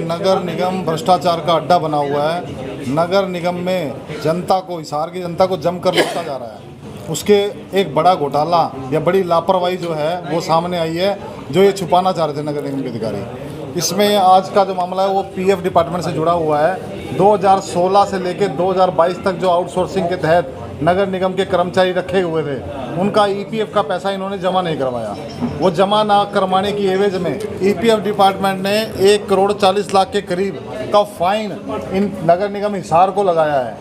नगर निगम भ्रष्टाचार का अड्डा बना हुआ है। नगर निगम में जनता को, हिसार की जनता को जमकर लूटा जा रहा है। उसके एक बड़ा घोटाला या बड़ी लापरवाही जो है वो सामने आई है, जो ये छुपाना चाह रहे थे नगर निगम के अधिकारी। इसमें आज का जो मामला है वो पीएफ डिपार्टमेंट से जुड़ा हुआ है। 2016 से लेकर 2022 तक जो आउटसोर्सिंग के तहत नगर निगम के कर्मचारी रखे हुए थे, उनका ईपीएफ का पैसा इन्होंने जमा नहीं करवाया। वो जमा ना करवाने की एवज में ईपीएफ डिपार्टमेंट ने 1 करोड़ 40 लाख के करीब का फाइन इन नगर निगम हिसार को लगाया है,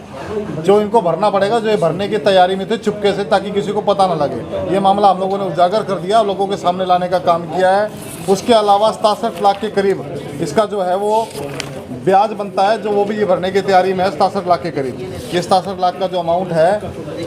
जो इनको भरना पड़ेगा, जो ये भरने की तैयारी में थे चुपके से, ताकि किसी को पता ना लगे। ये मामला हम लोगों ने उजागर कर दिया, लोगों के सामने लाने का काम किया है। उसके अलावा 67 लाख के करीब इसका जो है वो ब्याज बनता है, जो वो भी ये भरने की तैयारी में है 67 लाख के करीब। ये 67 लाख का जो अमाउंट है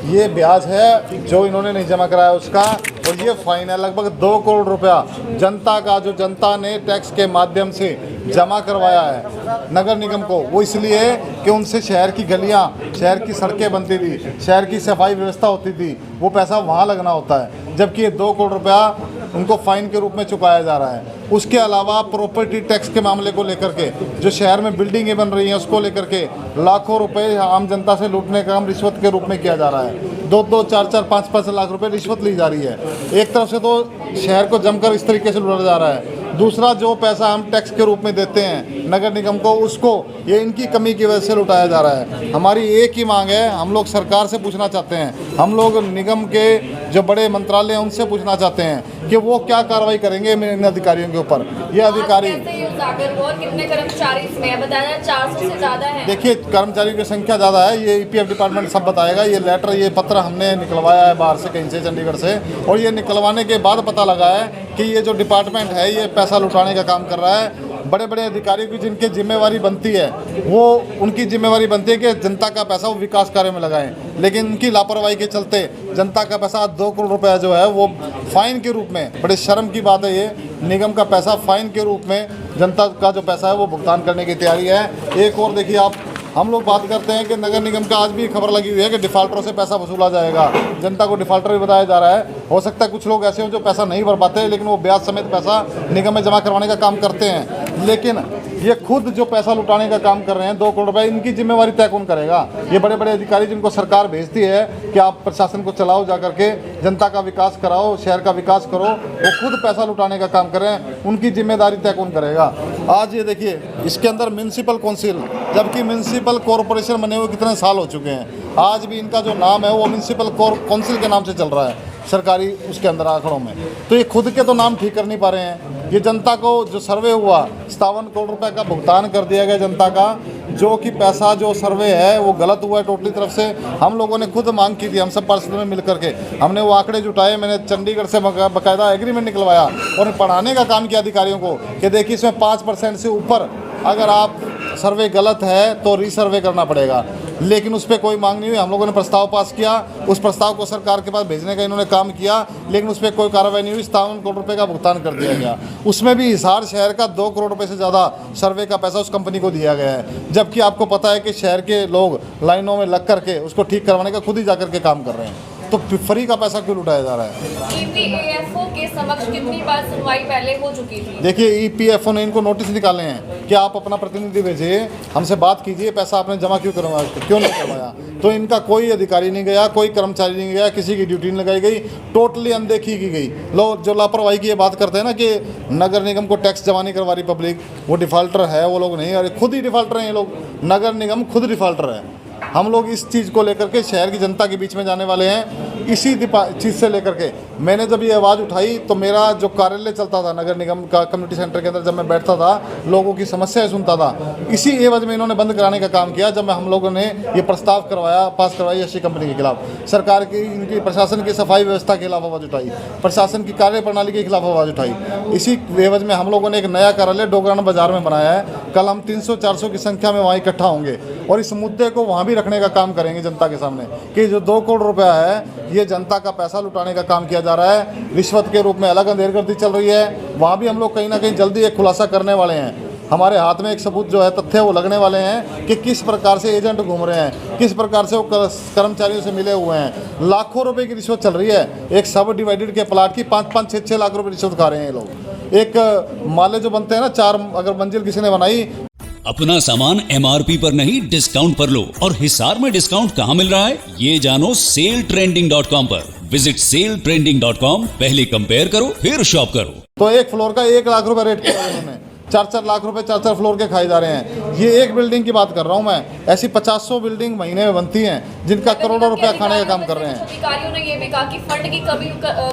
ये ब्याज है जो इन्होंने नहीं जमा कराया उसका, और ये फाइन है लगभग 2 करोड़ रुपया जनता का, जो जनता ने टैक्स के माध्यम से जमा करवाया है नगर निगम को। वो इसलिए कि उनसे शहर की गलियां, शहर की सड़कें बनती थी, शहर की सफाई व्यवस्था होती थी, वो पैसा वहाँ लगना होता है, जबकि ये 2 करोड़ रुपया उनको फाइन के रूप में चुकाया जा रहा है। उसके अलावा प्रॉपर्टी टैक्स के मामले को लेकर के, जो शहर में बिल्डिंगें बन रही हैं उसको लेकर के लाखों रुपए आम जनता से लूटने का काम रिश्वत के रूप में किया जा रहा है। 2-2, 4-4, 5-5 लाख रुपए रिश्वत ली जा रही है। एक तरफ से तो शहर को जमकर इस तरीके से लूटा जा रहा है, दूसरा जो पैसा हम टैक्स के रूप में देते हैं नगर निगम को, उसको ये इनकी कमी की वजह से लुटाया जा रहा है। हमारी एक ही मांग है, हम लोग सरकार से पूछना चाहते हैं, हम लोग निगम के जो बड़े मंत्रालय हैं उनसे पूछना चाहते हैं कि वो क्या कार्रवाई करेंगे इन अधिकारियों के ऊपर। ये अधिकारी कितने कर्मचारी इसमें बताया, 400 से ज़्यादा है। देखिए, कर्मचारियों की संख्या ज़्यादा है, ये ईपीएफ डिपार्टमेंट सब बताएगा। ये लेटर, ये पत्र हमने निकलवाया है बाहर से, कहीं से, चंडीगढ़ से, और ये निकलवाने के बाद पता लगा है कि ये जो डिपार्टमेंट है ये पैसा लुटाने का काम कर रहा है। बड़े बड़े अधिकारियों की जिनकी जिम्मेवारी बनती है, वो उनकी जिम्मेवारी बनती है कि जनता का पैसा वो विकास कार्य में लगाएं, लेकिन उनकी लापरवाही के चलते जनता का पैसा 2 करोड़ रुपया जो है वो फाइन के रूप में, बड़े शर्म की बात है, ये निगम का पैसा फाइन के रूप में जनता का जो पैसा है वो भुगतान करने की तैयारी है। एक और देखिए आप, हम लोग बात करते हैं कि नगर निगम का आज भी खबर लगी हुई है कि डिफ़ाल्टरों से पैसा वसूला जाएगा, जनता को डिफ़ाल्टर भी बताया जा रहा है। हो सकता है कुछ लोग ऐसे हों जो पैसा नहीं भर पाते, लेकिन वो ब्याज समेत पैसा निगम में जमा करवाने का काम करते हैं। लेकिन ये खुद जो पैसा लुटाने का काम कर रहे हैं 2 करोड़ रुपये, इनकी जिम्मेवारी तय कौन करेगा? ये बड़े बड़े अधिकारी जिनको सरकार भेजती है कि आप प्रशासन को चलाओ, जा करके जनता का विकास कराओ, शहर का विकास करो, वो खुद पैसा लुटाने का काम कर रहे हैं, उनकी जिम्मेदारी तय कौन करेगा? आज ये देखिए, इसके अंदर म्यूनसिपल काउंसिल, जबकि म्यूनसिपल कॉरपोरेशन बने हुए कितने साल हो चुके हैं, आज भी इनका जो नाम है वो म्यूनसिपल काउंसिल के नाम से चल रहा है सरकारी उसके अंदर आंकड़ों में। तो ये खुद के तो नाम ठीक कर नहीं पा रहे हैं। ये जनता को जो सर्वे हुआ 57 करोड़ रुपए का भुगतान कर दिया गया जनता का, जो कि पैसा जो सर्वे है वो गलत हुआ है टोटली तरफ से। हम लोगों ने खुद मांग की थी, हम सब पार्षद में मिल करके हमने वो आंकड़े जुटाए, मैंने चंडीगढ़ से बाकायदा एग्रीमेंट निकलवाया और पढ़ाने का काम किया अधिकारियों को कि देखिए इसमें 5% से ऊपर अगर आप सर्वे गलत है तो रीसर्वे करना पड़ेगा, लेकिन उस पर कोई मांग नहीं हुई। हम लोगों ने प्रस्ताव पास किया, उस प्रस्ताव को सरकार के पास भेजने का इन्होंने काम किया, लेकिन उस पर कोई कार्रवाई नहीं हुई। 57 करोड़ रुपए का भुगतान कर दिया गया, उसमें भी हिसार शहर का 2 करोड़ रुपए से ज़्यादा सर्वे का पैसा उस कंपनी को दिया गया है, जबकि आपको पता है कि शहर के लोग लाइनों में लग करके उसको ठीक करवाने का खुद ही जा करके काम कर रहे हैं। तो फ्री का पैसा क्यों लुटाया जा रहा है? ईपीएफओ के समक्ष कितनी बार सुनवाई पहले हो चुकी थी? देखिए, ईपीएफओ ने इनको नोटिस निकाले हैं कि आप अपना प्रतिनिधि भेजिए, हमसे बात कीजिए, पैसा आपने जमा क्यों करवाया, क्यों नहीं करवाया। तो इनका कोई अधिकारी नहीं गया, कोई कर्मचारी नहीं गया, किसी की ड्यूटी नहीं लगाई गई, टोटली अनदेखी की गई। लोग जो लापरवाही की ये बात करते हैं ना कि नगर निगम को टैक्स जमा नहीं करवा रही पब्लिक, वो डिफ़ाल्टर है, वो लोग नहीं, अरे खुद ही डिफ़ाल्टर हैं ये लोग, नगर निगम खुद डिफ़ाल्टर है। हम लोग इस चीज़ को लेकर के शहर की जनता के बीच में जाने वाले हैं, इसी चीज़ से लेकर के मैंने जब ये आवाज़ उठाई तो मेरा जो कार्यालय चलता था नगर निगम का कम्युनिटी सेंटर के अंदर, जब मैं बैठता था लोगों की समस्याएं सुनता था, इसी एवज में इन्होंने बंद कराने का काम किया। जब हम लोगों ने ये प्रस्ताव पास करवाई ऐसी कंपनी के खिलाफ, सरकार की, इनकी प्रशासन की सफाई व्यवस्था के खिलाफ आवाज़ उठाई, प्रशासन की कार्य प्रणाली के खिलाफ आवाज़ उठाई, इसी एवज में हम लोगों ने एक नया कार्यालय डोगराना बाजार में बनाया है। कल हम 300-400 की संख्या में वहाँ इकट्ठा होंगे और इस मुद्दे को वहाँ भी रखने का काम करेंगे जनता के सामने कि जो 2 करोड़ रुपया है ये जनता का पैसा लुटाने का काम किया जा रहा है, रिश्वत के रूप में अलग अंधेरगर्दी चल रही है। वहाँ भी हम लोग कहीं ना कहीं जल्दी एक खुलासा करने वाले हैं। हमारे हाथ में एक सबूत जो है, तथ्य वो लगने वाले हैं कि किस प्रकार से एजेंट घूम रहे हैं, किस प्रकार से वो कर्मचारियों से मिले हुए हैं। लाखों रुपए की रिश्वत चल रही है, एक सब डिवाइडेड के प्लाट की 5-5, 6-6 लाख रुपए रिश्वत खा रहे हैं ये लोग। एक माले जो बनते हैं ना, 4 अगर मंजिल किसी ने बनाई। अपना सामान MRP पर नहीं डिस्काउंट पर लो। और हिसार में डिस्काउंट कहाँ मिल रहा है ये जानो सेलट्रेंडिंग.com पर। विजिट सेलट्रेंडिंग.com, पहले कंपेयर करो फिर शॉप करो। तो एक फ्लोर का 1 लाख रुपए रेट किया उन्होंने, 4-4 लाख रुपए 4-4 फ्लोर के खाए जा रहे हैं। ये एक बिल्डिंग की बात कर रहा हूँ मैं, ऐसी 50 बिल्डिंग महीने में बनती हैं जिनका करोड़ों रुपया खाने का काम कर रहे हैं। अधिकारियों ने ये भी कहा कि फंड की कमी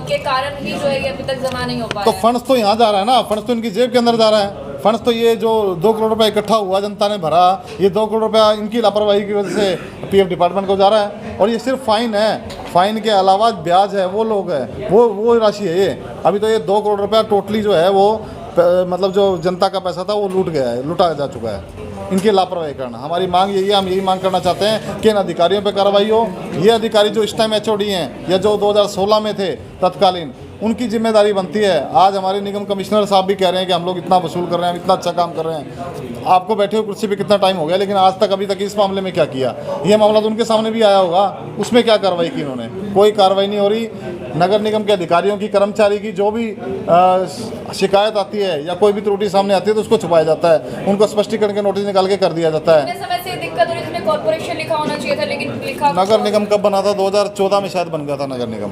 के कारण ही जो है ये अभी तक जमा नहीं हो पाया। तो फंड्स तो यहाँ जा रहा है ना, फंड्स तो इनकी जेब के अंदर जा रहा है। फंड्स तो ये जो 2 करोड़ रुपया इकट्ठा हुआ, जनता ने भरा, ये 2 करोड़ रुपया इनकी लापरवाही की वजह से PF डिपार्टमेंट को जा रहा है। और ये सिर्फ फाइन है, फाइन के अलावा ब्याज है, वो लोग है, वो राशि है ये। अभी तो ये 2 करोड़ रुपया टोटली जो है वो मतलब जो जनता का पैसा था वो लूटा जा चुका है इनकी लापरवाही करना। हमारी मांग यही है, हम यही मांग करना चाहते हैं कि इन अधिकारियों पे कार्रवाई हो। ये अधिकारी जो इस टाइम HOD हैं या जो 2016 में थे तत्कालीन, उनकी जिम्मेदारी बनती है। आज हमारे निगम कमिश्नर साहब भी कह रहे हैं कि हम लोग इतना वसूल कर रहे हैं, हम इतना अच्छा काम कर रहे हैं। आपको बैठे हुए कुर्सी पे कितना टाइम हो गया, लेकिन आज तक अभी तक इस मामले में क्या किया? ये मामला तो उनके सामने भी आया होगा, उसमें क्या कार्रवाई की इन्होंने? कोई कार्रवाई नहीं हो रही। नगर निगम के अधिकारियों की, कर्मचारी की जो भी शिकायत आती है या कोई भी त्रुटि सामने आती है तो उसको छुपाया जाता है, उनको स्पष्टीकरण के नोटिस निकाल के कर दिया जाता है। समय से दिक्कत हो रही थी, कॉर्पोरेशन लिखा होना चाहिए था, लेकिन लिखा नगर निगम कब बना था? 2014 में शायद बन गया था नगर निगम।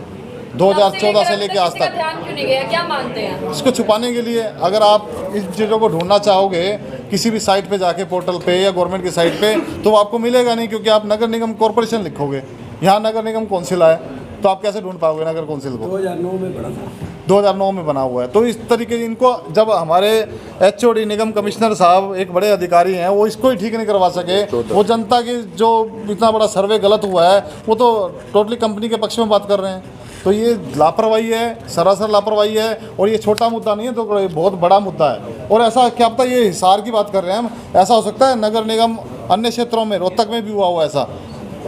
2014 से लेके आज तक ध्यान क्यों नहीं गया? क्या मानते हैं? इसको छुपाने के लिए। अगर आप इन चीज़ों को ढूंढना चाहोगे किसी भी साइट पे जाके, पोर्टल पे या गवर्नमेंट की साइट पे, तो आपको मिलेगा नहीं, क्योंकि आप नगर निगम कॉर्पोरेशन लिखोगे, यहाँ नगर निगम कौंसिल है, तो आप कैसे ढूंढ पाओगे नगर कौंसिल को? 2009 में बना था, 2009 में बना हुआ है। तो इस तरीके से इनको, जब हमारे HOD निगम कमिश्नर साहब एक बड़े अधिकारी हैं, वो इसको ही ठीक नहीं करवा सके, वो जनता की जो इतना बड़ा सर्वे गलत हुआ है वो तो टोटली कंपनी के पक्ष में बात कर रहे हैं। तो ये लापरवाही है, सरासर लापरवाही है। और ये छोटा मुद्दा नहीं है, तो बहुत बड़ा मुद्दा है। और ऐसा क्या पता, ये हिसार की बात कर रहे हैं हम, ऐसा हो सकता है नगर निगम अन्य क्षेत्रों में, रोहतक में भी हुआ हुआ ऐसा,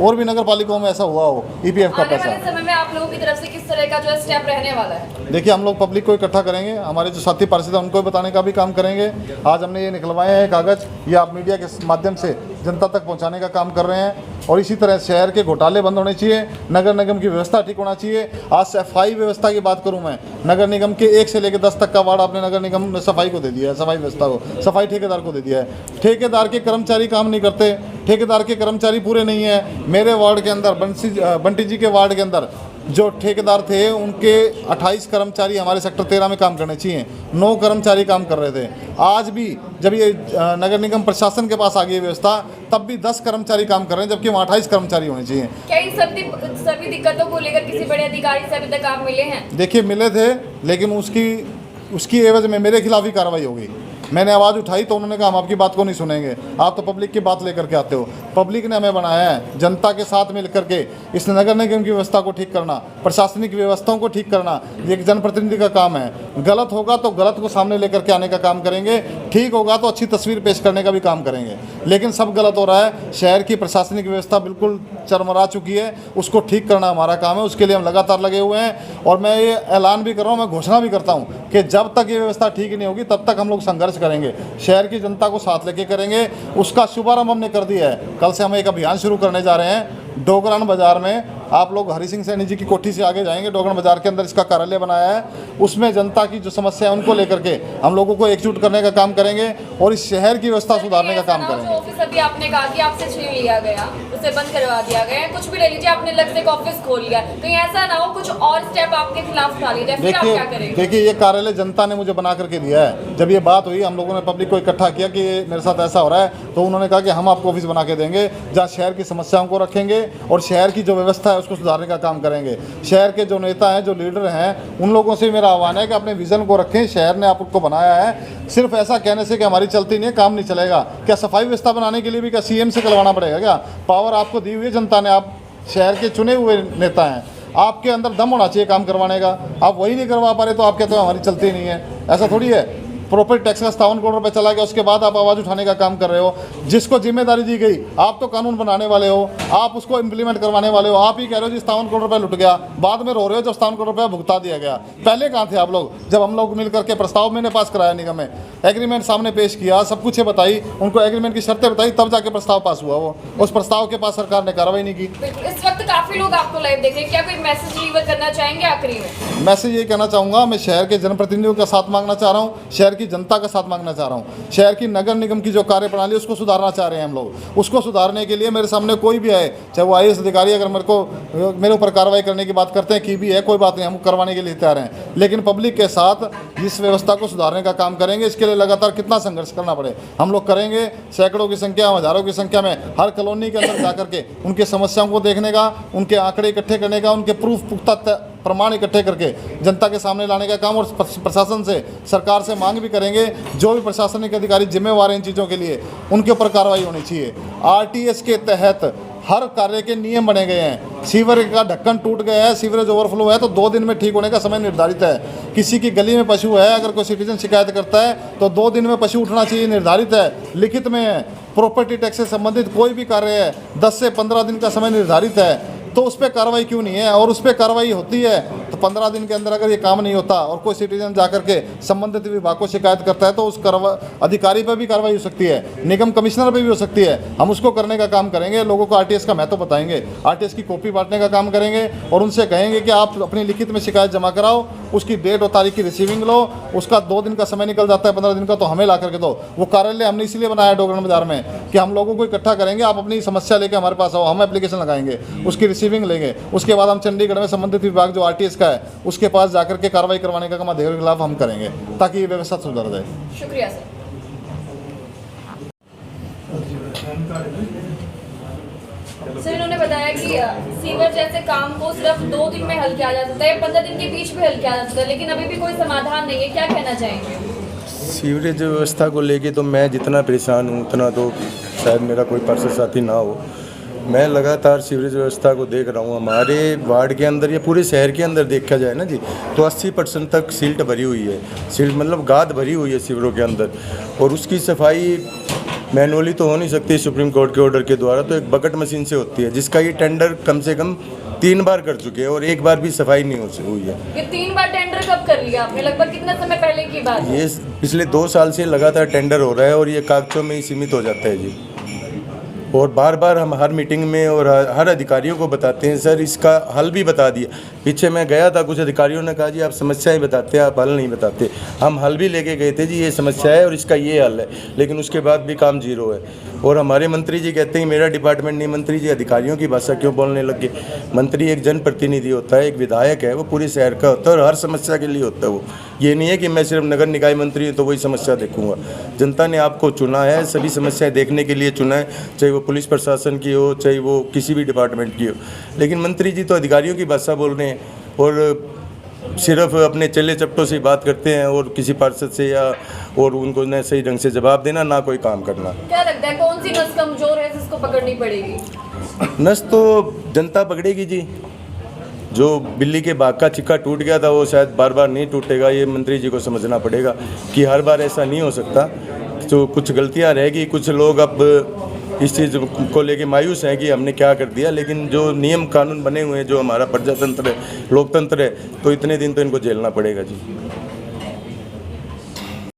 और भी नगर पालिकाओं में ऐसा हुआ हो EPF का पैसा। आने वाले समय में आप लोगों की तरफ से किस तरह का जो है स्टेप रहने वाला है? देखिए, हम लोग पब्लिक को इकट्ठा करेंगे, हमारे जो साथी पार्षद हैं उनको भी बताने का भी काम करेंगे। आज हमने ये निकलवाए हैं कागज़, ये आप मीडिया के माध्यम से जनता तक पहुंचाने का काम कर रहे हैं। और इसी तरह शहर के घोटाले बंद होने चाहिए, नगर निगम की व्यवस्था ठीक होना चाहिए। आज सफाई व्यवस्था की बात करूं मैं, नगर निगम के 1 से लेकर 10 तक का वार्ड आपने नगर निगम ने सफाई को दे दिया है, सफाई व्यवस्था को, सफाई ठेकेदार को दे दिया है। ठेकेदार के कर्मचारी काम नहीं करते, ठेकेदार के कर्मचारी पूरे नहीं हैं। मेरे वार्ड के अंदर, बंटी जी के वार्ड के अंदर जो ठेकेदार थे, उनके 28 कर्मचारी हमारे सेक्टर 13 में काम करने चाहिए, 9 कर्मचारी काम कर रहे थे। आज भी जब ये नगर निगम प्रशासन के पास आ गई व्यवस्था, तब भी 10 कर्मचारी काम कर रहे हैं, जबकि वहाँ 28 कर्मचारी होने चाहिए। क्या इन सभी दिक्कतों को लेकर किसी बड़े अधिकारी से अभी तक आप मिले हैं? देखिए, मिले थे, लेकिन उसकी एवज में मेरे खिलाफ ही कार्रवाई हो गई। मैंने आवाज़ उठाई तो उन्होंने कहा हम आपकी बात को नहीं सुनेंगे, आप तो पब्लिक की बात लेकर के आते हो। पब्लिक ने हमें बनाया है जनता के साथ मिल करके इस नगर निगम की व्यवस्था को ठीक करना, प्रशासनिक व्यवस्थाओं को ठीक करना, ये एक जनप्रतिनिधि का काम है। गलत होगा तो गलत को सामने लेकर के आने का काम करेंगे, ठीक होगा तो अच्छी तस्वीर पेश करने का भी काम करेंगे। लेकिन सब गलत हो रहा है, शहर की प्रशासनिक व्यवस्था बिल्कुल चरमरा चुकी है, उसको ठीक करना हमारा काम है, उसके लिए हम लगातार लगे हुए हैं। और मैं ये ऐलान भी कर रहा हूँ, मैं घोषणा भी करता हूँ कि जब तक ये व्यवस्था ठीक नहीं होगी तब तक हम लोग संघर्ष करेंगे, शहर की जनता को साथ लेके करेंगे। उसका शुभारंभ हमने कर दिया है, कल से हम एक अभियान शुरू करने जा रहे हैं। डोगरान बाजार में आप लोग हरि सिंह सैनी जी की कोठी से आगे जाएंगे, डोगरान बाजार के अंदर इसका कार्यालय बनाया है, उसमें जनता की जो समस्या है उनको लेकर के हम लोगों को एकजुट करने का काम करेंगे और इस शहर की व्यवस्था सुधारने का काम करेंगे। ऑफिस अभी आपने कहा कि आपसे छीन लिया गया, उसे बंद करवा दिया गया, कुछ भी ले लीजिए, आपने अलग से एक ऑफिस खोल लिया, कहीं ऐसा ना हो कुछ और स्टेप आपके खिलाफ उठा लिया जाए, फिर आप क्या करेंगे? देखिए, ये कार्यालय जनता ने मुझे बना करके दिया है। जब ये बात हुई, हम लोगों ने पब्लिक को इकट्ठा किया कि मेरे साथ ऐसा हो रहा है, तो उन्होंने कहा कि हम आपको ऑफिस बना के देंगे जहाँ शहर की समस्याओं को रखेंगे और शहर की जो व्यवस्था है उसको सुधारने का काम करेंगे। शहर के जो नेता हैं, जो लीडर हैं, उन लोगों से मेरा आह्वान है कि अपने विजन को रखें। शहर ने आपको बनाया है, सिर्फ ऐसा कहने से कि हमारी चलती नहीं है, काम नहीं चलेगा। क्या सफाई व्यवस्था बनाने के लिए भी क्या CM से करवाना पड़ेगा? क्या पावर आपको दी हुई है जनता ने, आप शहर के चुने हुए नेता हैं, आपके अंदर दम होना चाहिए काम करवाने का। आप वही नहीं करवा पा रहे तो आप कहते हो हमारी चलती नहीं है, ऐसा थोड़ी है। प्रॉपर्टी टैक्स का 57 करोड़ रुपए चला गया, उसके बाद आप आवाज़ उठाने का काम कर रहे हो। जिसको जिम्मेदारी दी गई, आप तो कानून बनाने वाले हो, आप उसको इम्प्लीमेंट करवाने वाले हो। आप ही कह रहे हो जी 57 करोड़ रुपए लुट गया, बाद में रो रहे हो जब 57 करोड़ रुपए भुगता दिया गया। पहले कहाँ थे आप लोग? जब हम लोग मिल करके प्रस्ताव मैंने पास कराया निगम में, एग्रीमेंट सामने पेश किया, सब कुछ बताई, उनको एग्रीमेंट की शर्तें बताई, तब जाके प्रस्ताव पास हुआ। वो उस प्रस्ताव के पास सरकार ने कार्रवाई नहीं की। इस वक्त काफी लोग आपको लाइव देख रहे हैं, क्या कोई मैसेज डिलीवर करना चाहेंगे आखिरी में? मैसेज ये कहना चाहूँगा, मैं शहर के जनप्रतिनिधियों का साथ मांगना चाह रहा हूँ, शहर की जनता का साथ मांगना चाह रहा हूँ। शहर की नगर निगम की जो कार्यप्रणाली उसको सुधारना चाह रहे हैं हम लोग। उसको सुधारने के लिए मेरे सामने कोई भी आए, चाहे वो IAS अधिकारी अगर मेरे ऊपर कार्रवाई करने की बात करते हैं, की भी है, कोई बात नहीं, हम करवाने के लिए तैयार हैं। लेकिन पब्लिक के साथ इस व्यवस्था को सुधारने का काम करेंगे। इसके लिए लगातार कितना संघर्ष करना पड़े हम लोग करेंगे। सैकड़ों की संख्या, हज़ारों की संख्या में हर कॉलोनी के अंदर जाकर के उनकी समस्याओं को देखने का, उनके आंकड़े इकट्ठे करने का, उनके प्रूफ पुख्ता प्रमाण इकट्ठे करके जनता के सामने लाने का काम, और प्रशासन से, सरकार से मांग भी करेंगे, जो भी प्रशासनिक अधिकारी जिम्मेवार हैं इन चीज़ों के लिए, उनके ऊपर कार्रवाई होनी चाहिए। RTS के तहत हर कार्य के नियम बने गए हैं। सीवर का ढक्कन टूट गया है, सीवरेज ओवरफ्लो है, तो 2 दिन में ठीक होने का समय निर्धारित है। किसी की गली में पशु है, अगर कोई सिटीजन शिकायत करता है तो 2 दिन में पशु उठना चाहिए, निर्धारित है, लिखित में है। प्रॉपर्टी टैक्स से संबंधित कोई भी कार्य है, 10 से 15 दिन का समय निर्धारित है, तो उस पर कार्रवाई क्यों नहीं है? और उस पर कार्रवाई होती है तो 15 दिन के अंदर अगर ये काम नहीं होता और कोई सिटीजन जाकर के संबंधित विभाग को शिकायत करता है, तो उस अधिकारी पर भी कार्रवाई हो सकती है, निगम कमिश्नर पर भी हो सकती है। हम उसको करने का काम करेंगे, लोगों को RTS का महत्व बताएंगे, RTS की कॉपी बांटने का काम करेंगे, और उनसे कहेंगे कि आप अपनी लिखित में शिकायत जमा कराओ, उसकी डेट और तारीख की रिसीविंग लो। उसका 2 दिन का समय निकल जाता है, 15 दिन का, तो हमें ला करके दो। वो कार्यालय हमने इसलिए बनाया डोगरन बाजार में कि हम लोगों को इकट्ठा करेंगे, आप अपनी समस्या लेकर हमारे पास आओ, हम एप्लीकेशन लगाएंगे, उसकी रिसीविंग लेंगे, उसके बाद हम चंडीगढ़ में संबंधित विभाग जो RTS का है उसके पास जाकर के कार्रवाई करवाने का काम अधिकारियों के खिलाफ हम करेंगे, ताकि ये व्यवस्था सुधर जाए। शुक्रिया सर। सर, इन्होंने बताया कि सीवर जैसे काम को सिर्फ 2 दिन में हल किया जा सकता है, 15 दिन के बीच में हल किया जा सकता है, लेकिन अभी भी कोई समाधान नहीं है, क्या कहना चाहेंगे? सीवरेज व्यवस्था को लेके तो मैं जितना परेशान हूँ उतना तो शायद मेरा कोई पार्षद साथी ना हो। मैं लगातार सीवरेज व्यवस्था को देख रहा हूँ। हमारे वार्ड के अंदर या पूरे शहर के अंदर देखा जाए ना जी, तो 80% तक सिल्ट भरी हुई है। सिल्ट मतलब गाद भरी हुई है सीवरों के अंदर, और उसकी सफाई मैनुअली तो हो नहीं सकती सुप्रीम कोर्ट के ऑर्डर के द्वारा, तो एक बकेट मशीन से होती है, जिसका ये टेंडर कम से कम 3 बार कर चुके हैं और 1 बार भी सफाई नहीं हुई है। ये 3 बार टेंडर कब कर लिया आपने? लगभग कितना समय पहले की बात है? ये पिछले 2 साल से लगातार टेंडर हो रहा है और ये कागजों में ही सीमित हो जाता है जी। और बार बार हम हर मीटिंग में और हर अधिकारियों को बताते हैं, सर इसका हल भी बता दिया। पीछे मैं गया था, कुछ अधिकारियों ने कहा जी आप समस्याएं बताते हैं, आप हल नहीं बताते। हम हल भी लेके गए थे जी, ये समस्या है और इसका ये हल है, लेकिन उसके बाद भी काम जीरो है। और हमारे मंत्री जी कहते हैं मेरा डिपार्टमेंट नहीं। मंत्री जी अधिकारियों की भाषा क्यों बोलने लग गए? मंत्री एक जनप्रतिनिधि होता है, एक विधायक है, वो पूरे शहर का होता है और हर समस्या के लिए होता है। वो ये नहीं है कि मैं सिर्फ नगर निकाय मंत्री हूँ तो वही समस्या देखूंगा। जनता ने आपको चुना है, सभी समस्याएं देखने के लिए चुना है, चाहे वो पुलिस प्रशासन की हो, चाहे वो किसी भी डिपार्टमेंट की हो। लेकिन मंत्री जी तो अधिकारियों की भाषा बोल रहे हैं और सिर्फ अपने चले चपटों से बात करते हैं, और किसी पार्षद से या और उनको न सही ढंग से जवाब देना, ना कोई काम करना। क्या लगता है कौन सी नस कमजोर है जिसको पकड़नी पड़ेगी? नस तो जनता पकड़ेगी जी। जो बिल्ली के बाग का छिक्का टूट गया था वो शायद बार बार नहीं टूटेगा। ये मंत्री जी को समझना पड़ेगा कि हर बार ऐसा नहीं हो सकता। तो कुछ गलतियां रहेगी, कुछ लोग अब इस चीज़ को लेके मायूस हैं कि हमने क्या कर दिया, लेकिन जो नियम कानून बने हुए हैं, जो हमारा प्रजातंत्र है, लोकतंत्र है, तो इतने दिन तो इनको झेलना पड़ेगा जी।